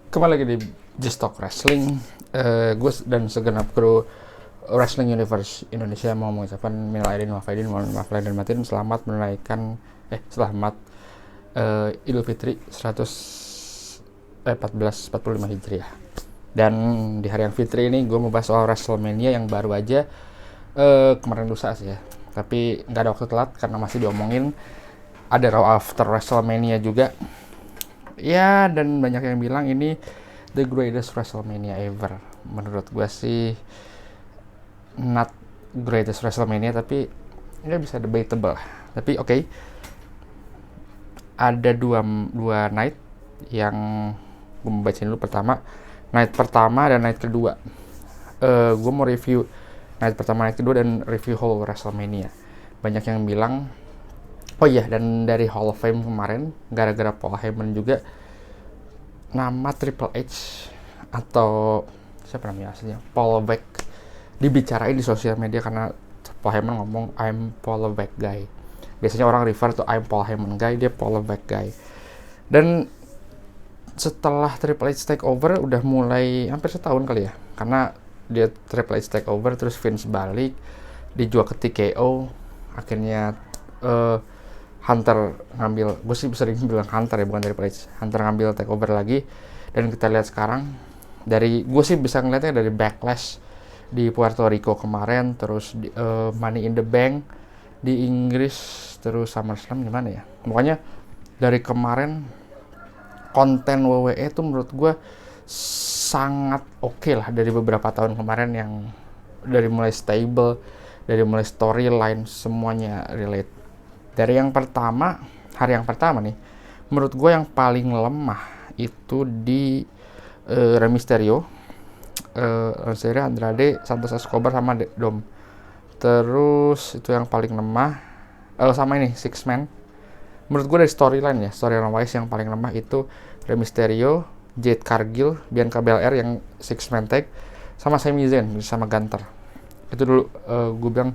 Kembali lagi di Just Talk Wrestling. Gue dan segenap kru Wrestling Universe Indonesia mau mengucapkan minal aidin wal faizin, mohon maaf lahir dan batin. Selamat menunaikan selamat Idul Fitri 1445 Hijriah. Dan di hari yang Fitri ini gue mau bahas soal WrestleMania yang baru aja kemarin lusa sih ya. Tapi nggak ada waktu telat karena masih diomongin. Ada Raw after WrestleMania juga. Ya, dan banyak yang bilang ini the greatest WrestleMania ever. Menurut gue sih not greatest WrestleMania, tapi ya bisa debatable. Tapi oke. Ada dua night yang gue mau bacain dulu. Pertama, night pertama dan night kedua. Gue mau review night pertama, night kedua, dan review whole WrestleMania. Banyak yang bilang, oh iya, dan dari Hall of Fame kemarin, gara-gara Paul Heyman juga, nama Triple H atau siapa namanya aslinya, Paul Beck, dibicarain di sosial media karena Paul Heyman ngomong I'm Paul Beck guy. Biasanya orang refer to I'm Paul Heyman guy, dia Paul Beck guy. Dan setelah Triple H take over udah mulai hampir setahun kali ya, karena dia Triple H take over terus Vince balik, dijual ke TKO, akhirnya Hunter ngambil, gue sih sering bilang Hunter ya, bukan Triple H. Hunter ngambil take over lagi, dan kita lihat sekarang dari, gue sih bisa ngeliatnya dari Backlash di Puerto Rico kemarin, terus di, Money in the Bank di Inggris, terus SummerSlam gimana ya, pokoknya dari kemarin konten WWE itu menurut gue sangat oke lah dari beberapa tahun kemarin, yang dari mulai stable, dari mulai storyline, semuanya relate. Dari yang pertama, hari yang pertama nih, menurut gue yang paling lemah itu di Rey Mysterio, Andrade, Santos Escobar sama Dom. Terus itu yang paling lemah. Sama ini Six Man. Menurut gue dari storyline ya, storyline wise yang paling lemah itu Rey Mysterio, Jade Cargill, Bianca Belair yang Six Man tag, sama Sami Zayn sama Gunter. Itu dulu gue bilang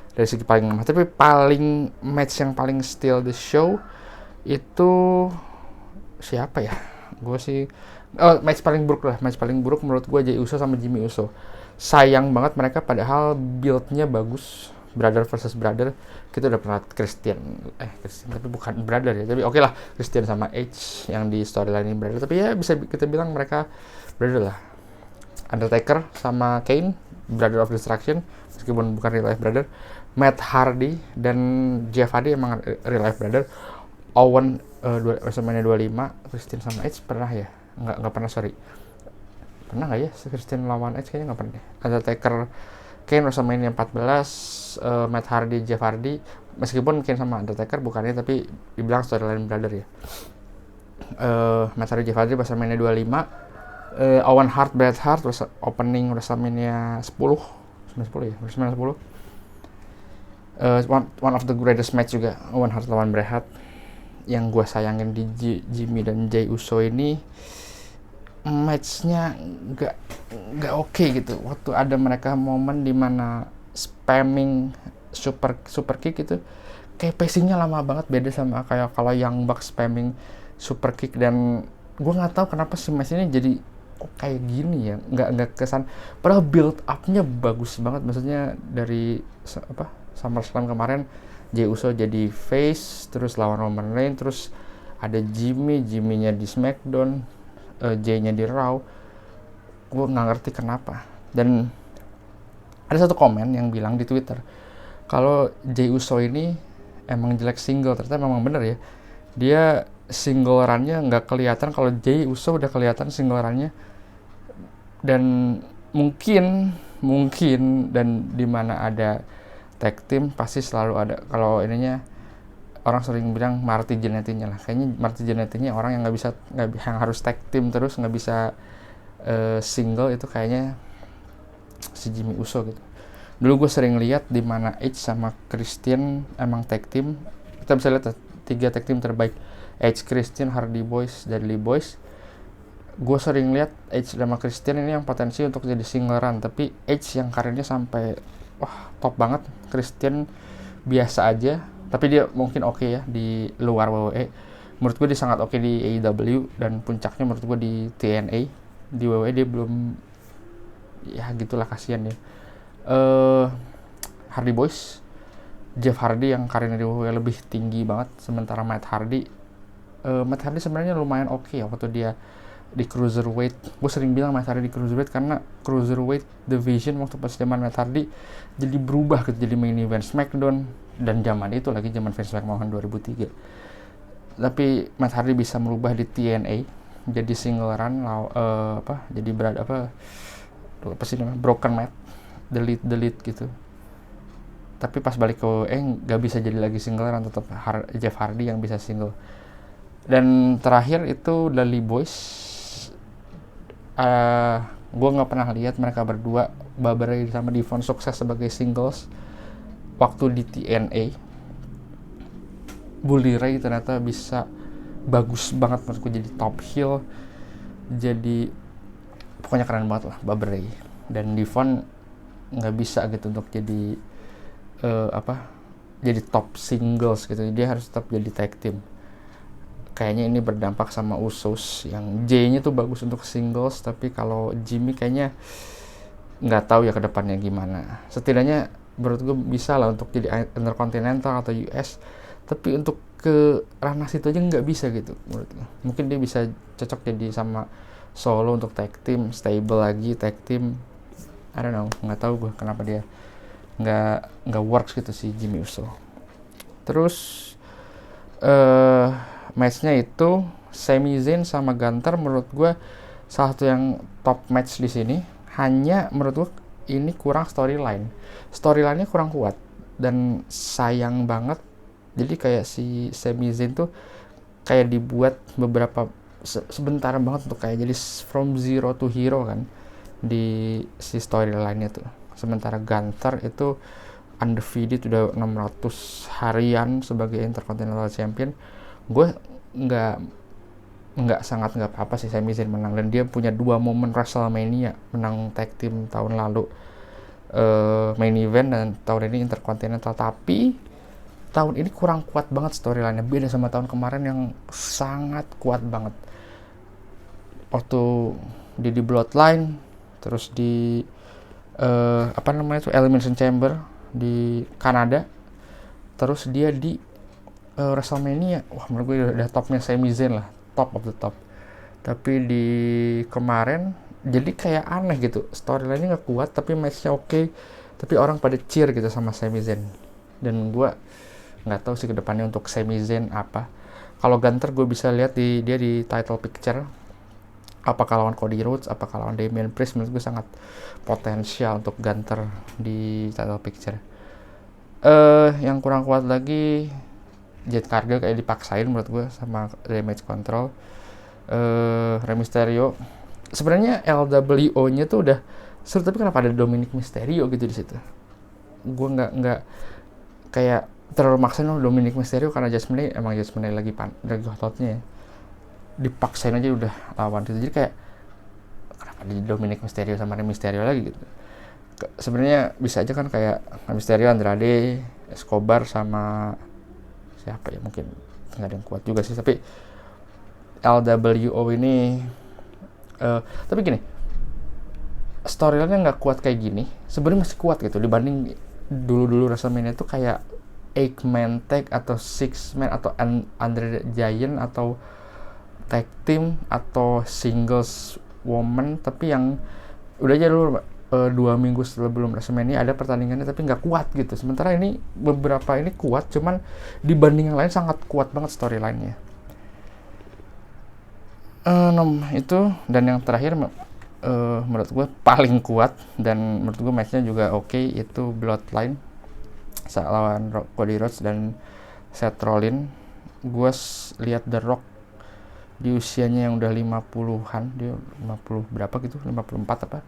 dari segi paling lemah. Tapi paling match yang paling steal the show itu siapa ya? Gue sih match paling buruk lah. Match paling buruk menurut gue Jey Uso sama Jimmy Uso. Sayang banget mereka, padahal build-nya bagus. Brother versus brother. Kita udah pernah Christian tapi bukan brother ya. Tapi oke lah, Christian sama Edge yang di storyline ini brother. Tapi ya bisa kita bilang mereka brother lah. Undertaker sama Kane, Brother of Destruction, meskipun bukan real life brother. Matt Hardy dan Jeff Hardy emang real life brother. Owen WrestleMania 25, Christian sama Edge pernah ya? Nggak pernah, sorry. Pernah nggak ya Christian lawan Edge? Kayaknya nggak pernah deh. Undertaker Kane WrestleMania 14, Matt Hardy, Jeff Hardy, meskipun Kane sama Undertaker bukannya, tapi dibilang storyline brother ya. Matt Hardy, Jeff Hardy WrestleMania 25, Owen Hart, Bret Hart, opening WrestleMania 10 ya, WrestleMania 10. One of the greatest match juga, Owen Hart lawan Bret Hart. Yang gue sayangin di Jimmy dan Jey Uso ini, matchnya nggak oke gitu. Waktu ada mereka momen dimana spamming super kick gitu, kayak pacingnya lama banget, beda sama kayak kalau Young Bucks spamming super kick. Dan gue nggak tahu kenapa si match ini jadi kayak gini ya, nggak kesan. Padahal build up-nya bagus banget, maksudnya dari SummerSlam kemarin Jey Uso jadi face, terus lawan Roman Reigns, terus ada Jimmy-nya di SmackDown, Jay-nya di Raw. Gue nggak ngerti kenapa. Dan ada satu komen yang bilang di Twitter kalau Jey Uso ini emang jelek single. Ternyata memang bener ya, dia single run-nya nggak kelihatan. Kalau Jey Uso udah kelihatan single run-nya. Dan mungkin dan dimana ada tag team pasti selalu ada, kalau ininya orang sering bilang Marty Jannetty-nya lah. Kayaknya Marty Jannetty-nya orang yang yang harus tag team terus, nggak bisa single, itu kayaknya si Jimmy Uso gitu. Dulu gue sering lihat di mana Edge sama Christian emang tag team. Kita bisa lihat 3 tag team terbaik, Edge, Christian, Hardy Boys, Dudley Boys. Gue sering lihat Edge sama Christian ini yang potensi untuk jadi single run, tapi Edge yang karirnya sampai top banget. Christian biasa aja, tapi dia mungkin oke ya di luar WWE. Menurut gue dia sangat oke di AEW, dan puncaknya menurut gue di TNA. Di WWE dia belum, ya gitulah, kasihan ya. Hardy Boys, Jeff Hardy yang karirnya di WWE lebih tinggi banget, sementara Matt Hardy sebenarnya lumayan oke ya waktu dia di cruiserweight. Gue sering bilang Matt Hardy di cruiserweight karena cruiserweight division waktu pas zaman Matt Hardy jadi berubah gitu, jadi main event SmackDown, dan zaman itu lagi zaman Vince McMahon 2003. Tapi Matt Hardy bisa merubah di TNA jadi single run, jadi apa sih namanya, broken mat, delete gitu. Tapi pas balik ke nggak bisa jadi lagi single run, tetap Jeff Hardy yang bisa single. Dan terakhir itu Dudley Boys. Gue nggak pernah lihat mereka berdua, Bubba Ray sama Devon, sukses sebagai singles waktu di TNA. Bully Ray ternyata bisa bagus banget menurutku jadi top heel, jadi pokoknya keren banget lah Bubba Ray. Dan Devon nggak bisa gitu untuk jadi jadi top singles gitu, dia harus tetap jadi tag team. Kayaknya ini berdampak sama Usos yang J-nya tuh bagus untuk singles, tapi kalau Jimmy kayaknya nggak tahu ya ke depannya gimana. Setidaknya menurut gue bisa lah untuk jadi Intercontinental atau US, tapi untuk ke ranah situ aja nggak bisa gitu menurut gue. Mungkin dia bisa cocok jadi sama solo untuk tag team, stable lagi tag team. I don't know, nggak tahu gue kenapa dia nggak works gitu si Jimmy Uso. Terus matchnya itu Sami Zayn sama Gunther, menurut gue salah satu yang top match di sini. Hanya menurut gue ini kurang storyline-nya kurang kuat, dan sayang banget. Jadi kayak si Sami Zayn tuh kayak dibuat beberapa sebentar banget untuk kayak jadi from zero to hero kan di si storyline-nya tuh. Sementara Gunther itu undefeated, udah 600 harian sebagai Intercontinental Champion. Gue nggak apa-apa sih Sami Zayn menang, dan dia punya 2 momen WrestleMania, menang tag team tahun lalu main event, dan tahun ini Intercontinental. Tapi tahun ini kurang kuat banget storyline-nya, beda sama tahun kemarin yang sangat kuat banget. Waktu di Bloodline, terus di Elimination Chamber di Kanada, terus dia di WrestleMania. Wah, menurut gue udah topnya Sami Zayn lah, top of the top. Tapi di kemarin jadi kayak aneh gitu, storyline-nya nggak kuat tapi match-nya oke, tapi orang pada cheer gitu sama Sami Zayn. Dan gue nggak tahu sih kedepannya untuk Sami Zayn apa. Kalau Gunther gue bisa lihat dia di title picture, apakah lawan Cody Rhodes, apakah lawan Damian Priest. Menurut gue sangat potensial untuk Gunther di title picture. Yang kurang kuat lagi Jade Cargill, kayak dipaksain menurut gue sama Damage Control. Rey Mysterio, sebenarnya LWO-nya tuh udah seru, tapi kenapa ada Dominic Mysterio gitu di situ? Gue nggak kayak terlalu maksain Dominic Mysterio, karena Judgment Day lagi hotnya ya. Dipaksain aja udah lawan gitu, jadi kayak kenapa di Dominic Mysterio sama Rey Mysterio lagi gitu. Sebenarnya bisa aja kan kayak Mysterio, Andrade, Escobar sama siapa ya, mungkin nggak ada yang kuat juga sih. Tapi LWO ini tapi gini, storyline-nya nggak kuat kayak gini sebenarnya masih kuat gitu dibanding dulu WrestleMania itu kayak 8-man tag atau 6-man atau Andre the Giant atau tag team atau singles woman, tapi yang udah aja dulu 2 minggu sebelum WrestleMania ada pertandingannya tapi nggak kuat gitu. Sementara ini beberapa ini kuat, cuman dibanding yang lain sangat kuat banget storyline-nya. Itu, dan yang terakhir menurut gue paling kuat dan menurut gue matchnya juga oke, itu Bloodline lawan Cody Rhodes dan Seth Rollins. Gue lihat The Rock di usianya yang udah 50-an, dia 50 berapa gitu, 54 apa,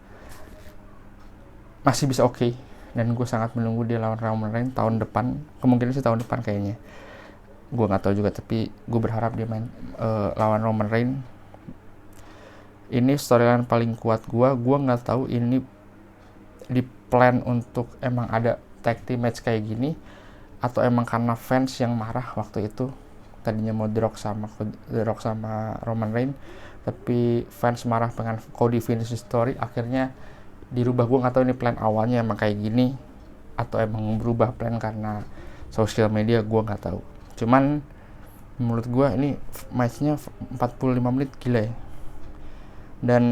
masih bisa oke. Dan gue sangat menunggu dia lawan Roman Reigns tahun depan, kemungkinan sih tahun depan kayaknya, gue nggak tahu juga, tapi gue berharap dia main lawan Roman Reigns. Ini storyline paling kuat gue nggak tahu ini di plan untuk emang ada tag team match kayak gini atau emang karena fans yang marah waktu itu tadinya mau The Rock sama Roman Reigns, tapi fans marah pengen Cody finish the story, akhirnya dirubah. Gue nggak tahu ini plan awalnya emang kayak gini atau emang berubah plan karena sosial media, gue nggak tahu. Cuman menurut gue ini matchnya 45 menit gila ya. Dan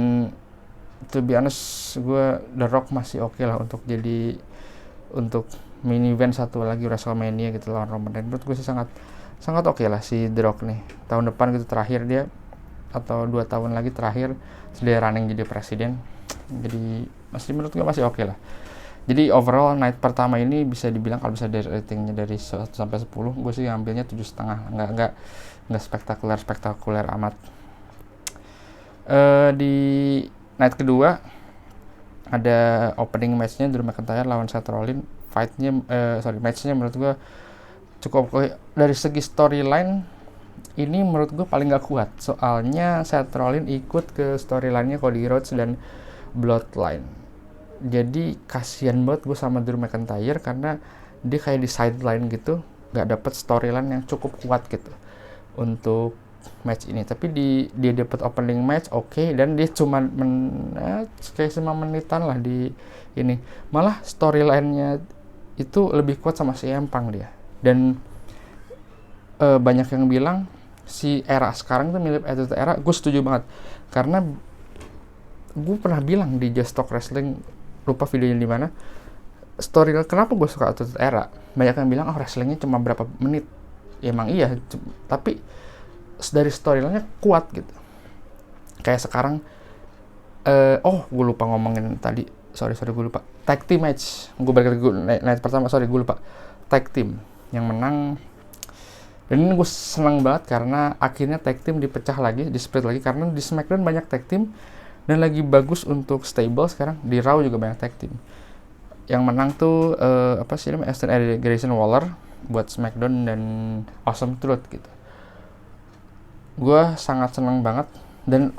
to be honest, gue The Rock masih oke lah untuk main event satu lagi WrestleMania gitu lawan Roman Reigns. Menurut gue sih sangat oke lah si The Rock nih. Tahun depan gitu terakhir dia, atau 2 tahun lagi terakhir dia running jadi presiden. Jadi menurut gue masih oke lah. Jadi overall night pertama ini bisa dibilang kalau bisa dari ratingnya dari 1 sampai 10, gue sih ngambilnya 7,5. Nggak spektakuler amat. Di night kedua ada opening matchnya Drew McIntyre lawan Seth Rollins. Matchnya menurut gue cukup oke. Dari segi storyline ini menurut gue paling gak kuat, soalnya Seth Rollins ikut ke storyline-nya Cody Rhodes dan Bloodline. Jadi kasihan banget gue sama Drew McIntyre karena dia kayak di sideline gitu, gak dapet storyline yang cukup kuat gitu untuk match ini. Tapi dia dapat opening match oke, dan dia cuma kayak 5 menitan lah di ini. Malah storyline-nya itu lebih kuat sama CM Punk dia. Dan banyak yang bilang si era sekarang tuh mirip Attitude Era. Gue setuju banget karena gue pernah bilang di Just Talk Wrestling, lupa videonya di mana, storyline kenapa gue suka Attitude Era. Banyak yang bilang wrestlingnya cuma berapa menit. Ya, emang iya, tapi dari storyline-nya kuat gitu. Kayak sekarang gue lupa ngomongin tadi, sorry gue lupa, tag team match. Gue balik lagi night pertama, gue lupa tag team yang menang. Dan ini gue senang banget karena akhirnya tag team dipecah lagi, di split lagi, karena di SmackDown banyak tag team dan lagi bagus untuk stable. Sekarang di Raw juga banyak tag team. Yang menang tuh Grayson Waller buat SmackDown dan Awesome Truth gitu. Gue sangat senang banget, dan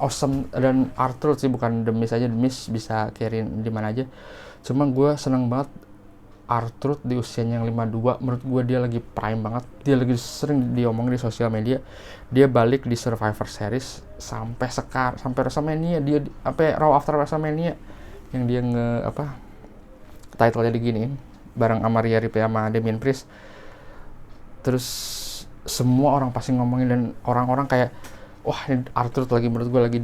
R-Truth sih, bukan The Miz aja. The Miz bisa carry di mana aja. Cuma gue senang banget R-Truth di usianya yang 52, menurut gue dia lagi prime banget. Dia lagi sering diomongin di sosial media. Dia balik di Survivor Series sampai WrestleMania, dia Raw after WrestleMania yang dia title-nya diginiin bareng sama Rhea Ripley sama Damian Priest. Terus semua orang pasti ngomongin, dan orang-orang kayak wah, ini R-Truth lagi, menurut gue lagi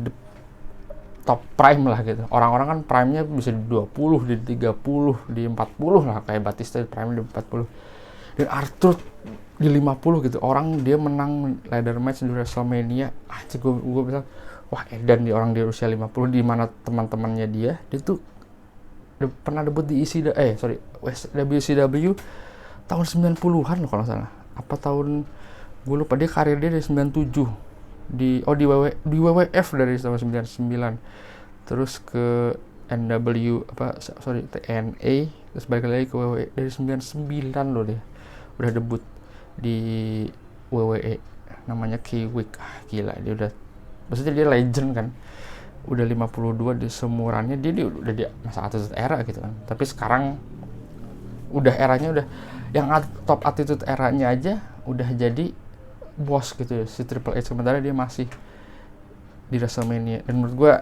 top prime lah gitu. Orang-orang kan prime-nya bisa di 20, di 30, di 40 lah, kayak Batista prime di 40. Dan R-Truth di 50 gitu. Orang dia menang ladder match di WrestleMania. Gue bilang, wah, edan di orang di usia 50, di mana teman-temannya dia tuh pernah debut di WCW tahun 90-an loh kalau salah. Apa tahun, gue lupa. Dia karir dia dari 97. Di WWF dari tahun 99, terus ke TNA, terus balik lagi ke WWE dari 99 loh. Dia udah debut di WWE, namanya Kiwick. Gila, dia udah, maksudnya dia legend kan, udah 52 di seumurannya. Dia udah di masa Attitude Era gitu kan. Tapi sekarang udah eranya, udah yang top Attitude Eranya aja udah jadi bos gitu si Triple H, sementara dia masih di WrestleMania. Dan menurut gue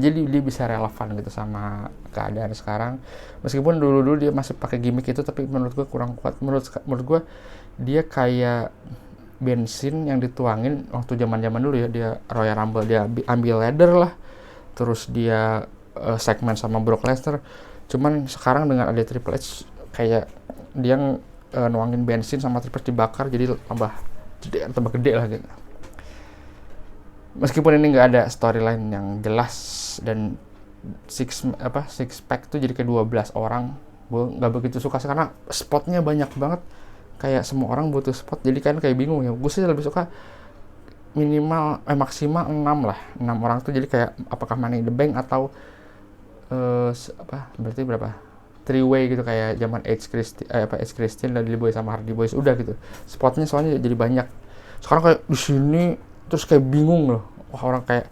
jadi dia bisa relevan gitu sama keadaan sekarang. Meskipun dulu dia masih pakai gimmick itu, tapi menurut gue kurang kuat. Menurut gue dia kayak bensin yang dituangin waktu zaman dulu ya. Dia Royal Rumble dia ambil ladder lah, terus dia segmen sama Brock Lesnar. Cuman sekarang dengan ada Triple H, kayak dia nuangin bensin sama Triple H dibakar, jadi tambah gede lah gitu. Meskipun ini nggak ada storyline yang jelas, dan six pack tuh jadi kayak 12 orang. Gue nggak begitu suka sih, karena spotnya banyak banget, kayak semua orang butuh spot, jadi kan kayak bingung ya. Gue sih lebih suka maksimal 6 lah, 6 orang tuh, jadi kayak apakah Money in the Bank atau berarti berapa, 3-way gitu, kayak zaman Edge Christian dan Dudley Boyz sama Hardy Boyz, udah gitu. Spotnya soalnya jadi banyak. Sekarang kayak di sini terus kayak bingung loh. Wah, orang kayak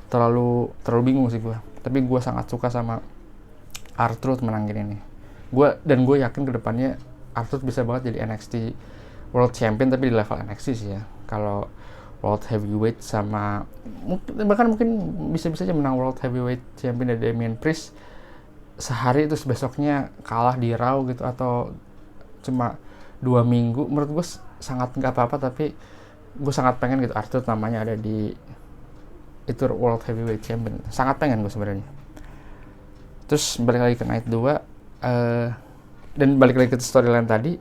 terlalu bingung sih gue. Tapi gue sangat suka sama R-Truth menangin ini. Gue yakin kedepannya R-Truth bisa banget jadi NXT World Champion tapi di level NXT sih ya. Kalau World Heavyweight sama bahkan mungkin bisa-bisa aja menang World Heavyweight Champion dari Damian Priest sehari terus besoknya kalah di Raw gitu, atau cuma 2 minggu, menurut gue sangat nggak apa-apa. Tapi gue sangat pengen gitu R-Truth namanya ada di itu World Heavyweight Champion, sangat pengen gue sebenarnya. Terus balik lagi ke Night 2 dan balik lagi ke storyline tadi.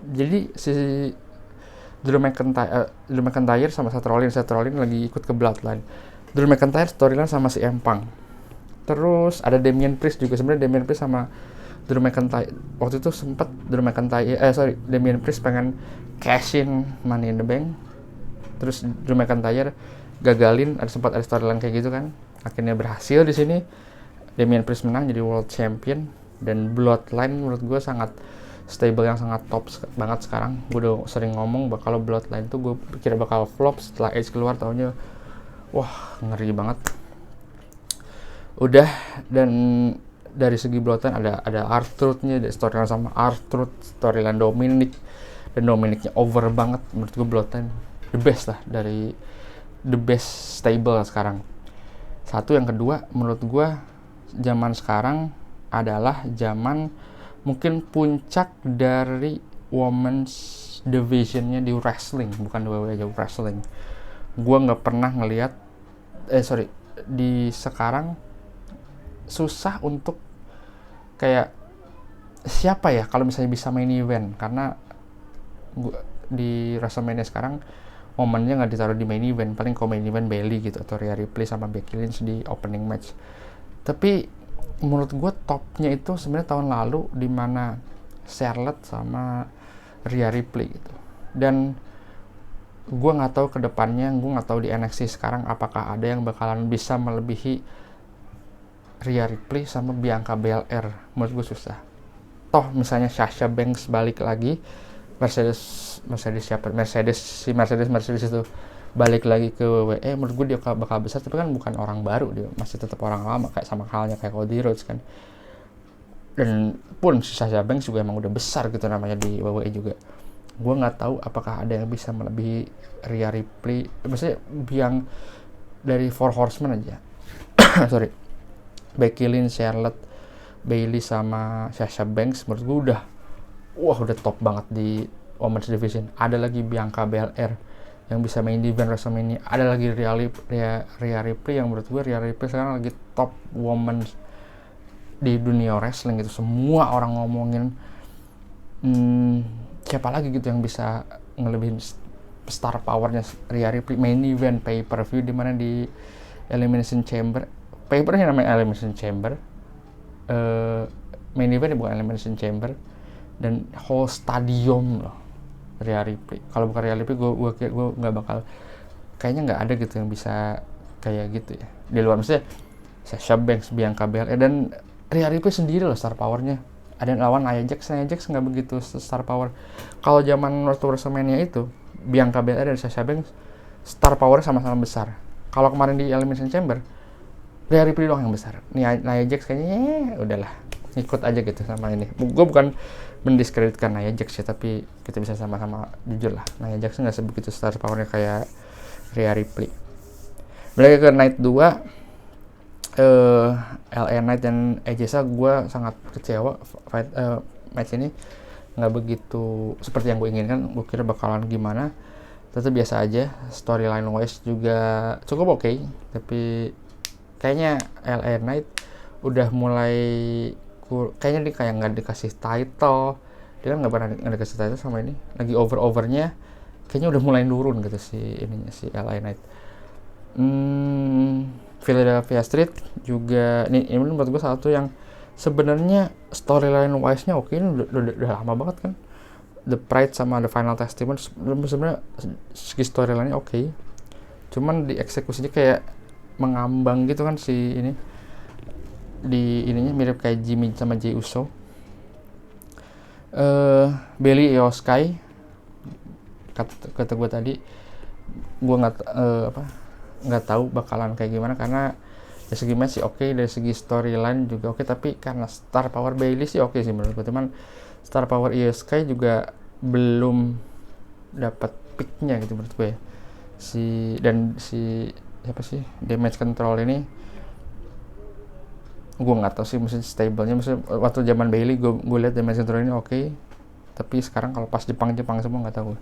Jadi si Drew McIntyre sama Seth Rollins lagi ikut ke Bloodline. Drew McIntyre storyline sama si Empang. Terus ada Damian Priest juga. Sebenarnya Damian Priest sama Drew McIntyre waktu itu sempat Damian Priest pengen cash in Money in the Bank. Terus Drew McIntyre gagalin, sempat ada storyline kayak gitu kan. Akhirnya berhasil di sini. Damian Priest menang jadi World Champion, dan Bloodline menurut gue sangat stable, yang sangat top banget sekarang. Gue udah sering ngomong kalau Bloodline tuh gue pikir bakal flop, setelah Edge keluar taunya wah ngeri banget. Udah, dan dari segi Bloodline ada R-Truth-nya, ada storyline sama R-Truth, storyline Dominic, dan Dominicnya over banget. Menurut gue Bloodline the best lah, dari the best stable sekarang. Satu, yang kedua menurut gue zaman sekarang adalah zaman mungkin puncak dari women's divisionnya di wrestling, bukan WWE aja, wrestling. Gue nggak pernah ngelihat di sekarang susah untuk kayak siapa ya kalau misalnya bisa main event, karena di WrestleMania sekarang momennya nggak ditaruh di main event, paling kalau main event Bayley gitu atau Rhea Ripley sama Becky Lynch di opening match. Tapi menurut gue topnya itu sebenarnya tahun lalu, di mana Charlotte sama Rhea Ripley gitu. Dan gue nggak tahu kedepannya, gue nggak tahu di NXT sekarang apakah ada yang bakalan bisa melebihi Rhea Ripley sama Bianca Belair. Menurut gue susah. Toh misalnya Sasha Banks balik lagi, Mercedes itu balik lagi ke WWE, menurut gue dia bakal besar, tapi kan bukan orang baru, dia masih tetap orang lama, kayak sama halnya kayak Cody Rhodes kan. Dan pun si Sasha Banks juga emang udah besar gitu namanya di WWE juga. Gue nggak tahu apakah ada yang bisa melebihi Rhea Ripley, maksudnya yang dari Four Horsemen aja. Becky Lynch, Charlotte, Bayley sama Sasha Banks menurut gue udah top banget di Women's Division. Ada lagi Bianca Belair yang bisa main di event WrestleMania. Ada lagi Rhea Ripley yang menurut gue Rhea Ripley sekarang lagi top woman di dunia wrestling gitu. Semua orang ngomongin siapa lagi gitu yang bisa ngelebihin star powernya Rhea Ripley. Main event pay per view di mana di Elimination Chamber, pay per view namanya Elimination Chamber, main event bukan Elimination Chamber, dan whole stadium loh Rhea Ripley. Kalau bukan Rhea Ripley gue nggak bakal, kayaknya nggak ada gitu yang bisa kayak gitu ya di luar, maksudnya Sasha Banks, Bianca Belair, dan Rhea Ripley sendiri loh star powernya. Ada yang lawan Nia Jax nggak begitu star power. Kalau zaman waktu WrestleMania itu Bianca Belair dan Sasha Banks star power sama-sama besar. Kalau kemarin di Elimination Chamber Rhea Ripley doang yang besar. Nia Jax kayaknya udahlah ikut aja gitu sama ini. Gue bukan mendiskreditkan Nia Jax ya, tapi kita bisa sama-sama jujur lah, Nia Jax nggak sebegitu star powernya kayak Rhea Ripley. Balik ke Night 2, LA Knight dan AJ Styles, gue sangat kecewa. Match ini nggak begitu seperti yang gue inginkan. Gue kira bakalan gimana, tetap biasa aja. Storyline wise juga cukup oke, tapi kayaknya LA Knight udah mulai kayaknya dia kayak nggak dikasih title. Dia kan nggak pernah dikasih title sama ini, lagi overnya kayaknya udah mulai turun gitu si LA Knight. Philadelphia Street juga ini menurut gue satu yang sebenarnya storyline wise nya oke, ini udah lama banget kan. The Pride sama The Final Testament sebenarnya segi storyline nya oke, cuman di eksekusinya kayak mengambang gitu kan. Si ini di ininya mirip kayak Jimmy sama Jey Uso. Bayley Io Sky kata gue tadi, gue nggak tahu bakalan kayak gimana, karena dari segi match sih oke, dari segi storyline juga oke, tapi karena star power Bayley sih oke sih menurut gue. Cuman star power Io Sky juga belum dapat peaknya gitu menurut gue ya. Si siapa sih damage control ini, gue nggak tahu sih maksudnya stablenya, maksudnya waktu zaman Bailey gue lihat damage control ini oke, tapi sekarang kalau pas Jepang semua nggak tahu.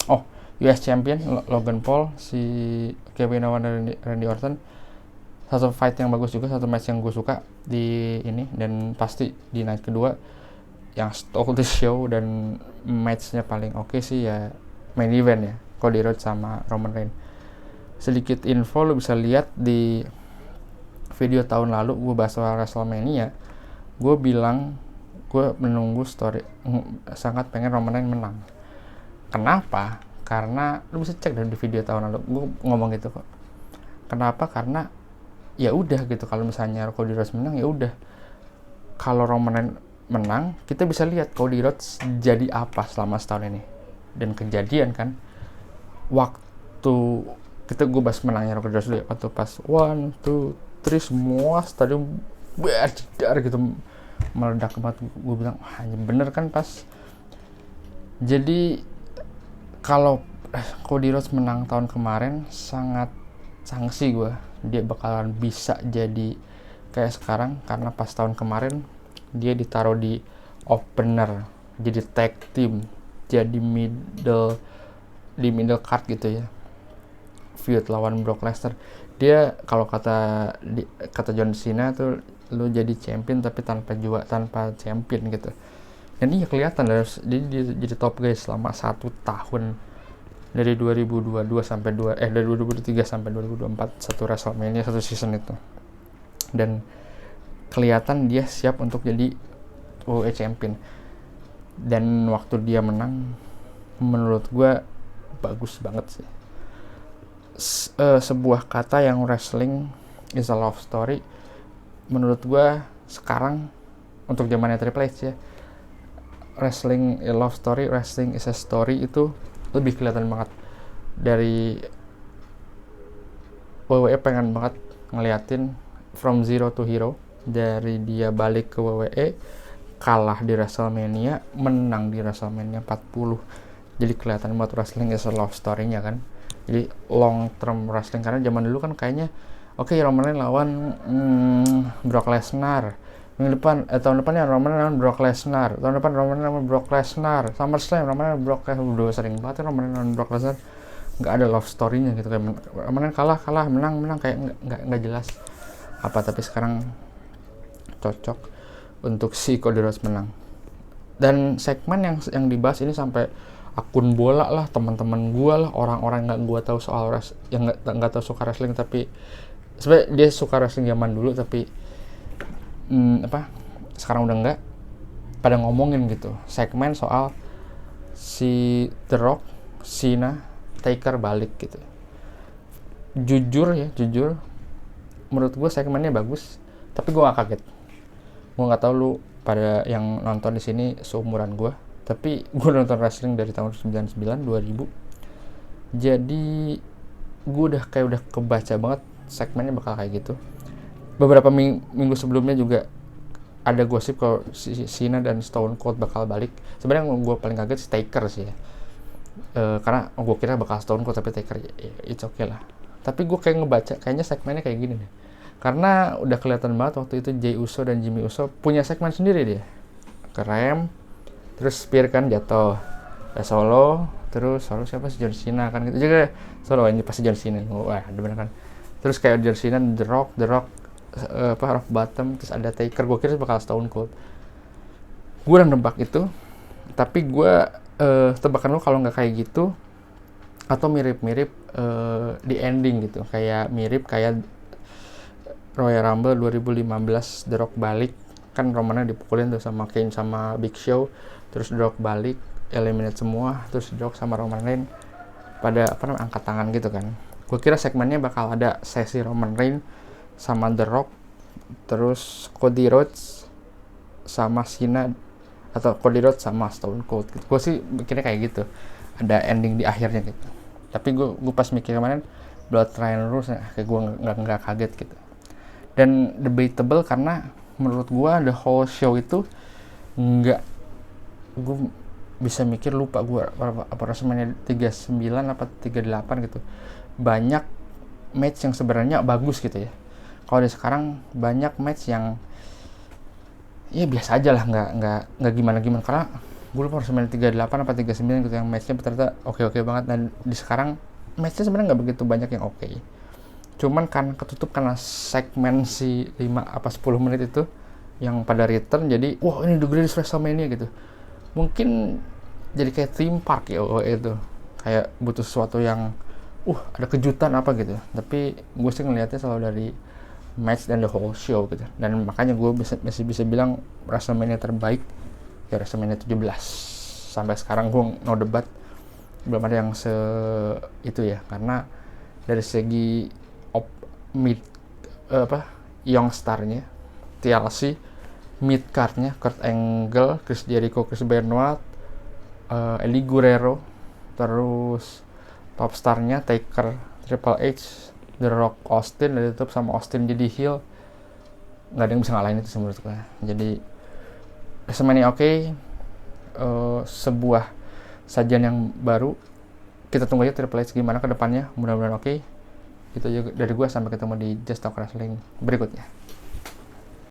Oh, US Champion Logan Paul, si Kevin Owens dan Randy Orton, satu fight yang bagus juga, satu match yang gue suka di ini, dan pasti di night kedua yang stole the show dan matchnya paling oke sih ya main event ya, Cody Rhodes sama Roman Reigns. Sedikit info, lu bisa lihat di video tahun lalu gue bahas soal WrestleMania, gue bilang gue menunggu story, sangat pengen Roman Reigns menang. Kenapa? Karena lu bisa cek dari video tahun lalu gue ngomong gitu kok. Kenapa? Karena ya udah gitu, kalau misalnya Cody Rhodes menang ya udah, kalau Roman Reigns menang kita bisa lihat Cody Rhodes jadi apa selama setahun ini. Dan kejadian kan, waktu gue bahas menangnya Cody Rhodes dulu ya, waktu pas 1, 2, 3 semua stadion berjedar gitu, meledak banget. Gue bilang hanya bener kan pas. Jadi kalau Cody Rhodes menang tahun kemarin, sangat sangsi gue dia bakalan bisa jadi kayak sekarang, karena pas tahun kemarin dia ditaruh di opener, jadi tag team, jadi middle card gitu ya, feud lawan Brock Lesnar. Dia kalau kata John Cena tuh, lu jadi champion tapi tanpa champion gitu. Dan iya kelihatan dia jadi top guys selama 1 tahun, dari 2022 sampai dari 2023 sampai 2024, satu WrestleMania, satu season itu. Dan kelihatan dia siap untuk jadi WWE Champion. Dan waktu dia menang, menurut gue bagus banget sih. Sebuah kata yang wrestling is a love story, menurut gue sekarang untuk zamannya Triple H ya, wrestling a love story, wrestling is a story, itu lebih kelihatan banget. Dari WWE pengen banget ngeliatin from zero to hero, dari dia balik ke WWE, kalah di WrestleMania, menang di WrestleMania 40. Jadi kelihatan banget wrestling is a love story-nya kan. Jadi long term wrestling, karena zaman dulu kan kayaknya oke, Roman Reigns lawan Brock Lesnar, tahun depannya Roman Reigns lawan Brock Lesnar, tahun depan Roman Reigns lawan Brock Lesnar, SummerSlam Roman Reigns Brock Lesnar, udah sering banget Roman Reigns lawan Brock Lesnar, nggak ada love story-nya gitu, kayak Roman Reigns kalah menang kayak nggak jelas apa. Tapi sekarang cocok untuk si Cody Rhodes menang. Dan segmen yang dibahas ini sampai akun bola lah, teman-teman gue lah, orang-orang nggak gue tahu soal yang nggak tahu suka wrestling, tapi sebenarnya dia suka wrestling zaman dulu, tapi sekarang udah nggak, pada ngomongin gitu segmen soal si The Rock, Cena, Taker balik gitu. Jujur menurut gue segmennya bagus, tapi gue gak kaget. Gue nggak tahu lu pada yang nonton di sini seumuran gue, tapi gue nonton wrestling dari tahun 99 2000, jadi gue udah kebaca banget segmennya bakal kayak gitu. Beberapa minggu sebelumnya juga ada gosip kalau Cena dan Stone Cold bakal balik. Sebenarnya gue paling kaget si Taker sih ya, karena gue kira bakal Stone Cold, tapi Taker ya, it's okay lah. Tapi gue kayak ngebaca kayaknya segmennya kayak gini deh, karena udah kelihatan banget waktu itu Jey Uso dan Jimmy Uso punya segmen sendiri dia, kerem, terus spear kan jatuh, solo siapa sih, John Cena kan gitu juga, solo ini pasti John Cena, wah bener kan. Terus kayak John Cena, The Rock rock bottom, terus ada Taker. Gue kira bakal Stone Cold, gue udah nebak itu, tapi gue tebakan lo kalau nggak kayak gitu atau mirip-mirip di ending gitu, kayak mirip kayak Royal Rumble 2015, The Rock balik kan, Romannya dipukulin tuh sama Kane sama Big Show, terus The Rock balik, eliminate semua, terus The Rock sama Roman Reigns pada angkat tangan gitu kan. Gue kira segmennya bakal ada sesi Roman Reigns sama The Rock, terus Cody Rhodes sama Cena, atau Cody Rhodes sama Stone Cold gitu. Gue sih mikirnya kayak gitu, ada ending di akhirnya gitu. Tapi gue pas mikir kemarin Blood Triangle Rules, kayak gue nggak kaget gitu. Dan debatable, karena menurut gue the whole show itu nggak gue bisa mikir, lupa gue apa WrestleMania 39 apa 38 gitu, banyak match yang sebenarnya bagus gitu ya. Kalau di sekarang banyak match yang ya biasa aja lah, nggak gimana karena gue lupa WrestleMania 38 apa 39 gitu yang matchnya ternyata oke banget. Dan di sekarang matchnya sebenarnya nggak begitu banyak yang oke. Cuman kan ketutup karena segmen si 5 apa 10 menit itu yang pada return, jadi wah ini the greatest WrestleMania gitu. Mungkin jadi kayak theme park ya itu, kayak butuh sesuatu yang ada kejutan apa gitu. Tapi gue sih ngelihatnya selalu dari match dan the whole show gitu. Dan makanya gue masih bisa bilang WrestleMania terbaik ya WrestleMania 17. Sampai sekarang gue no debat, belum ada yang itu ya, karena dari segi mid young starnya TLC, mid cardnya Kurt Angle, Chris Jericho, Chris Benoit, Eddie Guerrero, terus top starnya Taker, Triple H, The Rock, Austin, dan ditutup sama Austin jadi heel. Nggak ada yang bisa ngalahin itu menurut gue. Jadi WrestleMania sebuah sajian yang baru. Kita tunggu aja Triple H gimana ke depannya, mudah-mudahan oke. Itu aja dari gue, sampai ketemu di Just Talk Wrestling berikutnya.